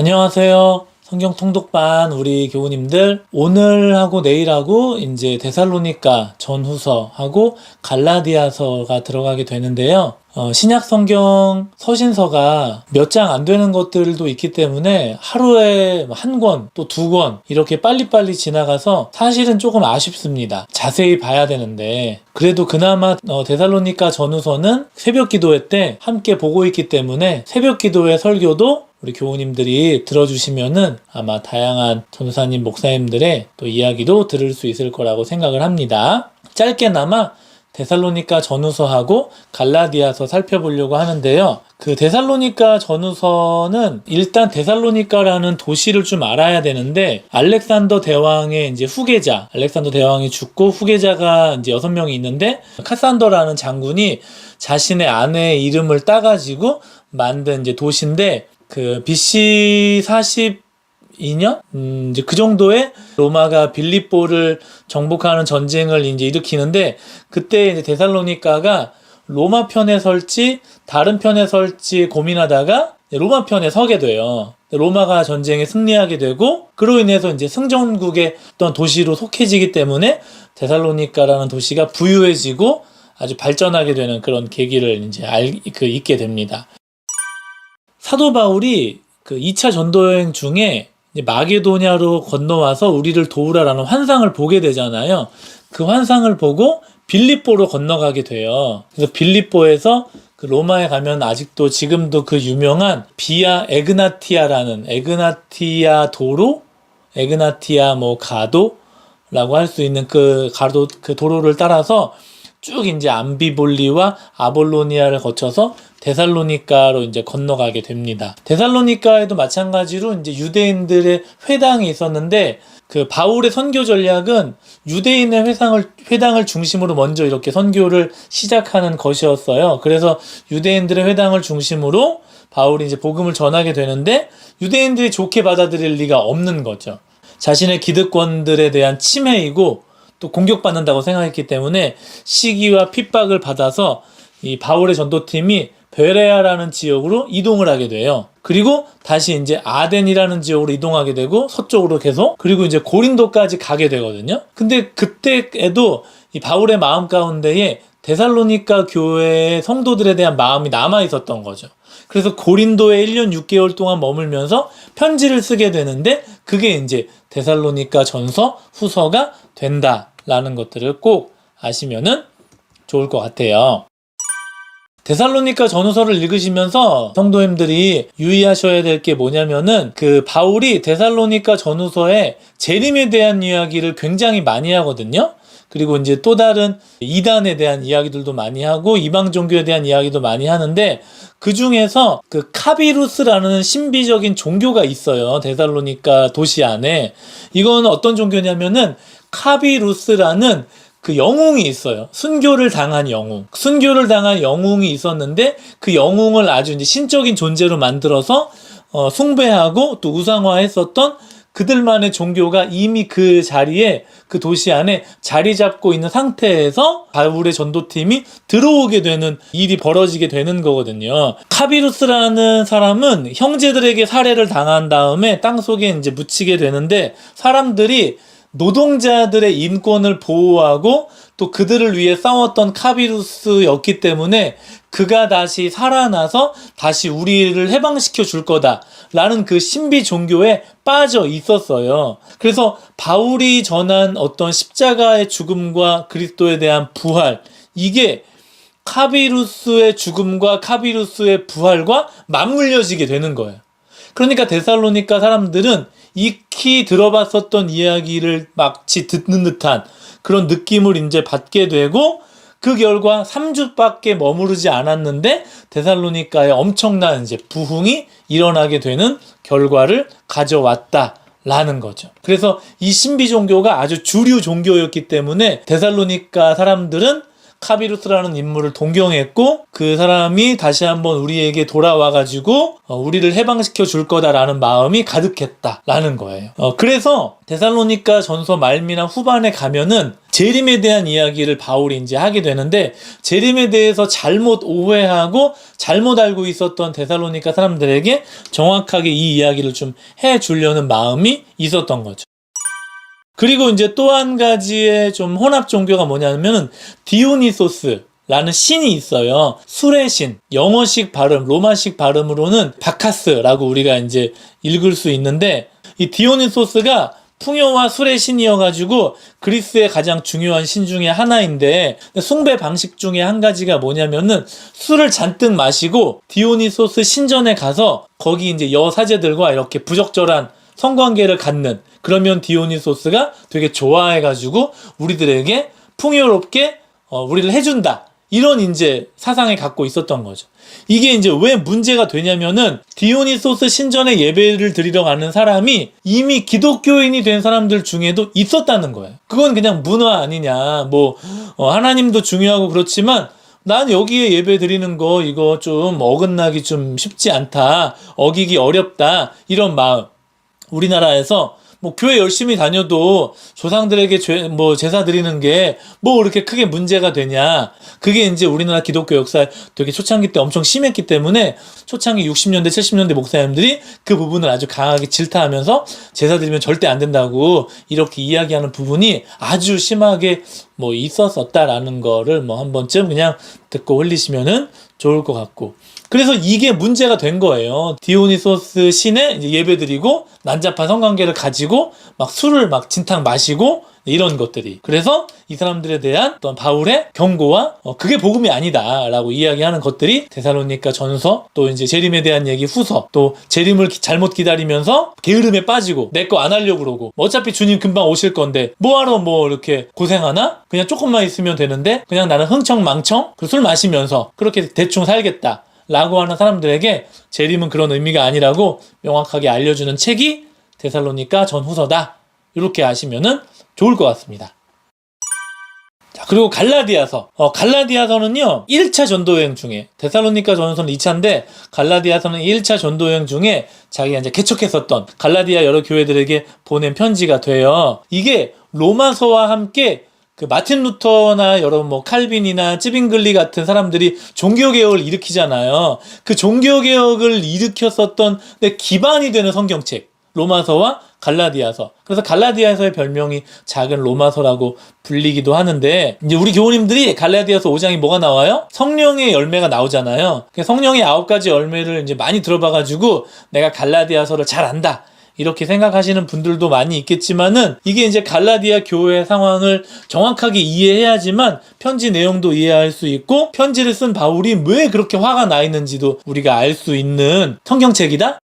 안녕하세요. 성경 통독반 우리 교우님들, 오늘하고 내일하고 이제 데살로니가 전후서하고 갈라디아서가 들어가게 되는데요. 신약 성경 서신서가 몇 장 안 되는 것들도 있기 때문에 하루에 한 권, 또 두 권 이렇게 빨리빨리 지나가서 사실은 조금 아쉽습니다. 자세히 봐야 되는데, 그래도 그나마 데살로니가 전후서는 새벽 기도회 때 함께 보고 있기 때문에 새벽 기도회 설교도 우리 교우님들이 들어주시면은 아마 다양한 전도사님, 목사님들의 또 이야기도 들을 수 있을 거라고 생각을 합니다. 짧게나마 데살로니가 전후서하고 갈라디아서 살펴보려고 하는데요. 그 데살로니가 전후서는 일단 데살로니가라는 도시를 좀 알아야 되는데, 알렉산더 대왕의 이제 후계자, 알렉산더 대왕이 죽고 후계자가 이제 6명이 있는데, 카산더라는 장군이 자신의 아내의 이름을 따가지고 만든 이제 도시인데, 그 BC 42년? 이제 그 정도에 로마가 빌립보를 정복하는 전쟁을 이제 일으키는데, 그때 이제 데살로니가가 로마 편에 설지 다른 편에 설지 고민하다가 로마 편에 서게 돼요. 로마가 전쟁에 승리하게 되고, 그로 인해서 이제 승전국의 어떤 도시로 속해지기 때문에 데살로니가라는 도시가 부유해지고 아주 발전하게 되는 그런 계기를 이제 있게 됩니다. 사도 바울이 그 2차 전도여행 중에 이제 마게도냐로 건너와서 우리를 도우라라는 환상을 보게 되잖아요. 그 환상을 보고 빌립보로 건너가게 돼요. 그래서 빌립보에서 그 로마에 가면 아직도 지금도 그 유명한 비아 에그나티아라는 에그나티아 도로, 에그나티아 가도라고 할 수 있는 그 도로를 따라서 쭉 이제 암비볼리와 아볼로니아를 거쳐서 데살로니가로 이제 건너가게 됩니다. 데살로니가에도 마찬가지로 이제 유대인들의 회당이 있었는데, 그 바울의 선교 전략은 유대인의 회당을 중심으로 먼저 이렇게 선교를 시작하는 것이었어요. 그래서 유대인들의 회당을 중심으로 바울이 이제 복음을 전하게 되는데, 유대인들이 좋게 받아들일 리가 없는 거죠. 자신의 기득권들에 대한 침해이고 또 공격받는다고 생각했기 때문에 시기와 핍박을 받아서 이 바울의 전도팀이 베레아라는 지역으로 이동을 하게 돼요. 그리고 다시 이제 아덴이라는 지역으로 이동하게 되고 서쪽으로 계속, 그리고 이제 고린도까지 가게 되거든요. 근데 그때에도 이 바울의 마음 가운데에 데살로니가 교회의 성도들에 대한 마음이 남아 있었던 거죠. 그래서 고린도에 1년 6개월 동안 머물면서 편지를 쓰게 되는데, 그게 이제 데살로니가 전서, 후서가 된다라는 것들을 꼭 아시면은 좋을 것 같아요. 데살로니가 전후서를 읽으시면서 성도님들이 유의하셔야 될 게 뭐냐면은, 그 바울이 데살로니가 전후서에 재림에 대한 이야기를 굉장히 많이 하거든요. 그리고 이제 또 다른 이단에 대한 이야기들도 많이 하고 이방 종교에 대한 이야기도 많이 하는데, 그 중에서 그 카비루스라는 신비적인 종교가 있어요. 데살로니가 도시 안에. 이건 어떤 종교냐면은 카비루스라는 그 영웅이 있어요. 순교를 당한 영웅. 순교를 당한 영웅이 있었는데, 그 영웅을 아주 이제 신적인 존재로 만들어서 숭배하고 또 우상화했었던 그들만의 종교가 이미 그 자리에, 그 도시 안에 자리 잡고 있는 상태에서 바울의 전도팀이 들어오게 되는 일이 벌어지게 되는 거거든요. 카비루스라는 사람은 형제들에게 살해를 당한 다음에 땅속에 이제 묻히게 되는데, 사람들이 노동자들의 인권을 보호하고 또 그들을 위해 싸웠던 카비루스였기 때문에 그가 다시 살아나서 다시 우리를 해방시켜 줄 거다라는 그 신비 종교에 빠져 있었어요. 그래서 바울이 전한 어떤 십자가의 죽음과 그리스도에 대한 부활, 이게 카비루스의 죽음과 카비루스의 부활과 맞물려지게 되는 거예요. 그러니까 데살로니가 사람들은 익히 들어봤었던 이야기를 마치 듣는 듯한 그런 느낌을 이제 받게 되고, 그 결과 3주밖에 머무르지 않았는데 데살로니가에 엄청난 이제 부흥이 일어나게 되는 결과를 가져왔다라는 거죠. 그래서 이 신비 종교가 아주 주류 종교였기 때문에 데살로니가 사람들은 카비루스라는 인물을 동경했고 그 사람이 다시 한번 우리에게 돌아와가지고 우리를 해방시켜 줄 거다라는 마음이 가득했다라는 거예요. 그래서 데살로니가 전서 말미나 후반에 가면은 재림에 대한 이야기를 바울이 이제 하게 되는데, 재림에 대해서 잘못 오해하고 잘못 알고 있었던 데살로니가 사람들에게 정확하게 이 이야기를 좀 해주려는 마음이 있었던 거죠. 그리고 이제 또 한 가지의 좀 혼합 종교가 뭐냐면은 디오니소스라는 신이 있어요. 술의 신. 영어식 발음, 로마식 발음으로는 바카스라고 우리가 이제 읽을 수 있는데, 이 디오니소스가 풍요와 술의 신이어가지고 그리스의 가장 중요한 신 중에 하나인데, 숭배 방식 중에 한 가지가 뭐냐면은 술을 잔뜩 마시고 디오니소스 신전에 가서 거기 이제 여사제들과 이렇게 부적절한 성관계를 갖는, 그러면 디오니소스가 되게 좋아해가지고 우리들에게 풍요롭게 우리를 해준다, 이런 이제 사상을 갖고 있었던 거죠. 이게 이제 왜 문제가 되냐면은 디오니소스 신전에 예배를 드리러 가는 사람이 이미 기독교인이 된 사람들 중에도 있었다는 거예요. 그건 그냥 문화 아니냐, 하나님도 중요하고 그렇지만 난 여기에 예배 드리는 거 이거 좀 어긋나기 좀 쉽지 않다, 어기기 어렵다, 이런 마음. 우리나라에서 교회 열심히 다녀도 조상들에게 제사 드리는 게 그렇게 크게 문제가 되냐. 그게 이제 우리나라 기독교 역사에 되게 초창기 때 엄청 심했기 때문에 초창기 60년대, 70년대 목사님들이 그 부분을 아주 강하게 질타하면서 제사 드리면 절대 안 된다고 이렇게 이야기하는 부분이 아주 심하게 있었었다라는 거를 한 번쯤 그냥 듣고 흘리시면은 좋을 것 같고. 그래서 이게 문제가 된 거예요. 디오니소스 신에 이제 예배드리고 난잡한 성관계를 가지고 술을 진탕 마시고 이런 것들이. 그래서 이 사람들에 대한 어떤 바울의 경고와 그게 복음이 아니다라고 이야기하는 것들이 데살로니가 전서, 또 이제 재림에 대한 얘기 후서, 또 재림을 잘못 기다리면서 게으름에 빠지고 내 거 안 하려고 그러고 어차피 주님 금방 오실 건데 뭐하러 이렇게 고생하나? 그냥 조금만 있으면 되는데 그냥 나는 흥청망청 술 마시면서 그렇게 대충 살겠다 라고 하는 사람들에게 재림은 그런 의미가 아니라고 명확하게 알려주는 책이 데살로니가 전후서다, 이렇게 아시면은 좋을 것 같습니다. 자, 그리고 갈라디아서. 갈라디아서는요 1차 전도여행 중에, 데살로니가 전서는 2차인데 갈라디아서는 1차 전도여행 중에 자기가 이제 개척했었던 갈라디아 여러 교회들에게 보낸 편지가 돼요. 이게 로마서와 함께 그 마틴 루터나 여러 칼빈이나 찌빙글리 같은 사람들이 종교개혁을 일으키잖아요. 그 종교개혁을 일으켰었던 기반이 되는 성경책, 로마서와 갈라디아서. 그래서 갈라디아서의 별명이 작은 로마서라고 불리기도 하는데, 이제 우리 교우님들이 갈라디아서 5장이 뭐가 나와요? 성령의 열매가 나오잖아요. 성령의 9가지 열매를 이제 많이 들어봐가지고 내가 갈라디아서를 잘 안다, 이렇게 생각하시는 분들도 많이 있겠지만은, 이게 이제 갈라디아 교회 상황을 정확하게 이해해야지만 편지 내용도 이해할 수 있고 편지를 쓴 바울이 왜 그렇게 화가 나 있는지도 우리가 알 수 있는 성경책이다?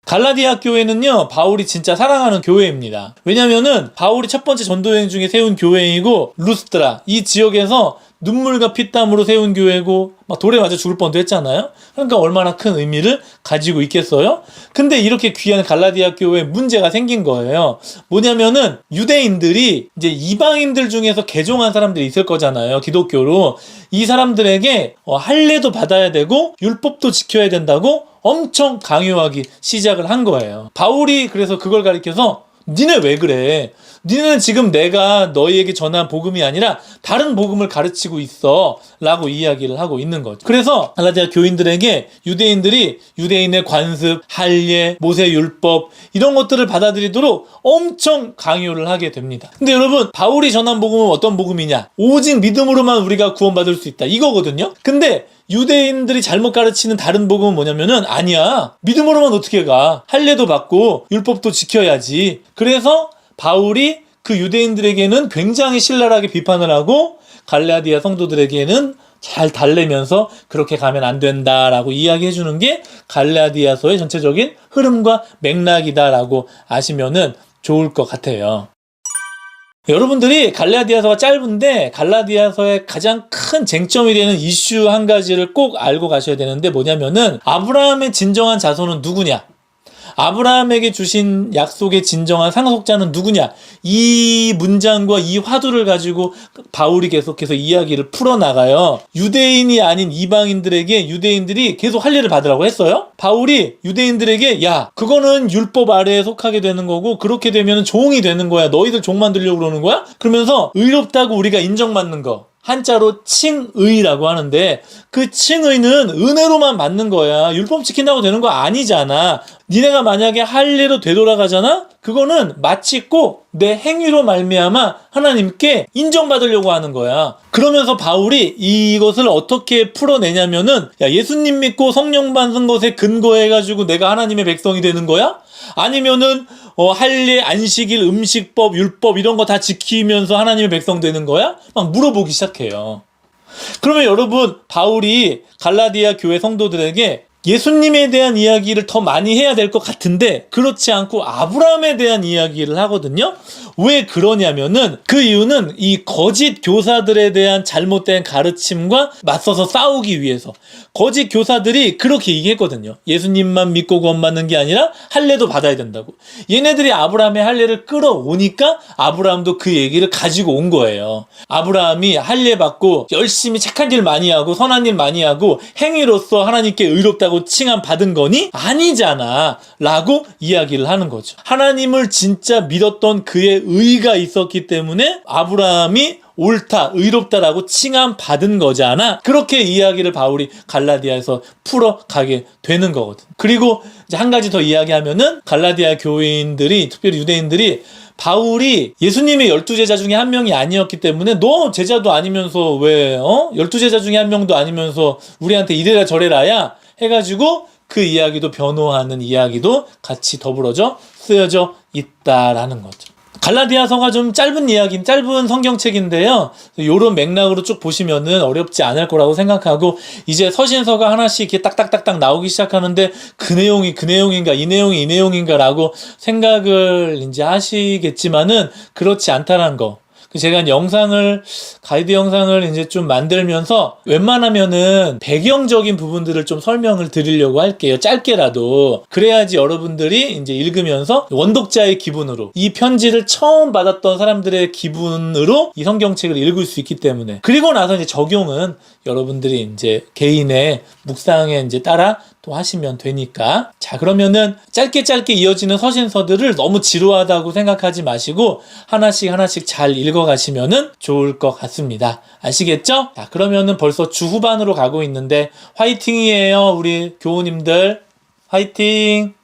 갈라디아 교회는요 바울이 진짜 사랑하는 교회입니다. 왜냐면은 바울이 첫 번째 전도여행 중에 세운 교회이고, 루스드라 이 지역에서 눈물과 피땀으로 세운 교회고 돌에 맞아 죽을 뻔도 했잖아요. 그러니까 얼마나 큰 의미를 가지고 있겠어요. 근데 이렇게 귀한 갈라디아 교회에 문제가 생긴 거예요. 뭐냐면은 유대인들이 이제 이방인들 중에서 개종한 사람들이 있을 거잖아요, 기독교로. 이 사람들에게 할례도 받아야 되고 율법도 지켜야 된다고 엄청 강요하기 시작을 한 거예요. 바울이 그래서 그걸 가리켜서 니네 왜 그래? 니네는 지금 내가 너희에게 전한 복음이 아니라 다른 복음을 가르치고 있어 라고 이야기를 하고 있는 거죠. 그래서 갈라디아 교인들에게 유대인들이 유대인의 관습, 할례, 모세율법 이런 것들을 받아들이도록 엄청 강요를 하게 됩니다. 근데 여러분, 바울이 전한 복음은 어떤 복음이냐? 오직 믿음으로만 우리가 구원받을 수 있다, 이거거든요. 근데 유대인들이 잘못 가르치는 다른 복음은 뭐냐면은, 아니야, 믿음으로만 어떻게 가? 할례도 받고 율법도 지켜야지. 그래서 바울이 그 유대인들에게는 굉장히 신랄하게 비판을 하고 갈라디아 성도들에게는 잘 달래면서 그렇게 가면 안 된다라고 이야기해 주는 게 갈라디아서의 전체적인 흐름과 맥락이다라고 아시면은 좋을 것 같아요. 여러분들이 갈라디아서가 짧은데 갈라디아서의 가장 큰 쟁점이 되는 이슈 한 가지를 꼭 알고 가셔야 되는데, 뭐냐면은 아브라함의 진정한 자손은 누구냐? 아브라함에게 주신 약속의 진정한 상속자는 누구냐? 이 문장과 이 화두를 가지고 바울이 계속해서 이야기를 풀어나가요. 유대인이 아닌 이방인들에게 유대인들이 계속 할례를 받으라고 했어요. 바울이 유대인들에게 야, 그거는 율법 아래에 속하게 되는 거고 그렇게 되면 종이 되는 거야. 너희들 종 만들려고 그러는 거야? 그러면서 의롭다고 우리가 인정받는 거. 한자로 칭의라고 하는데 그 칭의는 은혜로만 받는 거야. 율법 지킨다고 되는 거 아니잖아. 니네가 만약에 할례로 되돌아가잖아? 그거는 마치 꼭 내 행위로 말미암아 하나님께 인정받으려고 하는 거야. 그러면서 바울이 이것을 어떻게 풀어내냐면은 야, 예수님 믿고 성령 받은 것에 근거해가지고 내가 하나님의 백성이 되는 거야? 아니면은 할례, 안식일, 음식법, 율법 이런 거 다 지키면서 하나님의 백성 되는 거야? 막 물어보기 시작해요. 그러면 여러분, 바울이 갈라디아 교회 성도들에게 예수님에 대한 이야기를 더 많이 해야 될 것 같은데 그렇지 않고 아브라함에 대한 이야기를 하거든요. 왜 그러냐면은 그 이유는 이 거짓 교사들에 대한 잘못된 가르침과 맞서서 싸우기 위해서. 거짓 교사들이 그렇게 얘기했거든요. 예수님만 믿고 구원받는 게 아니라 할례도 받아야 된다고. 얘네들이 아브라함의 할례를 끌어오니까 아브라함도 그 얘기를 가지고 온 거예요. 아브라함이 할례 받고 열심히 착한 일 많이 하고 선한 일 많이 하고 행위로서 하나님께 의롭다고 칭함 받은 거니? 아니잖아 라고 이야기를 하는 거죠. 하나님을 진짜 믿었던 그의 의가 있었기 때문에 아브라함이 옳다, 의롭다라고 칭함 받은 거잖아. 그렇게 이야기를 바울이 갈라디아에서 풀어가게 되는 거거든. 그리고 이제 한 가지 더 이야기하면은 갈라디아 교인들이, 특별히 유대인들이 바울이 예수님의 12제자 중에 한 명이 아니었기 때문에 너 제자도 아니면서 왜 12제자 중에 한 명도 아니면서 우리한테 이래라 저래라야 해가지고 그 이야기도 변호하는 이야기도 같이 더불어져 쓰여져 있다라는 거죠. 갈라디아서가 좀 짧은 이야기, 짧은 성경책인데요. 요런 맥락으로 쭉 보시면은 어렵지 않을 거라고 생각하고 이제 서신서가 하나씩 이렇게 딱딱딱딱 나오기 시작하는데 그 내용이 그 내용인가, 이 내용이 이 내용인가라고 생각을 이제 하시겠지만은 그렇지 않다라는 거. 제가 가이드 영상을 이제 좀 만들면서 웬만하면은 배경적인 부분들을 좀 설명을 드리려고 할게요. 짧게라도. 그래야지 여러분들이 이제 읽으면서 원독자의 기분으로 이 편지를 처음 받았던 사람들의 기분으로 이 성경책을 읽을 수 있기 때문에. 그리고 나서 이제 적용은 여러분들이 이제 개인의 묵상에 이제 따라 또 하시면 되니까. 자, 그러면은 짧게 이어지는 서신서들을 너무 지루하다고 생각하지 마시고 하나씩 잘 읽어가시면은 좋을 것 같습니다. 아시겠죠? 자, 그러면은 벌써 주 후반으로 가고 있는데 화이팅이에요. 우리 교우님들 화이팅!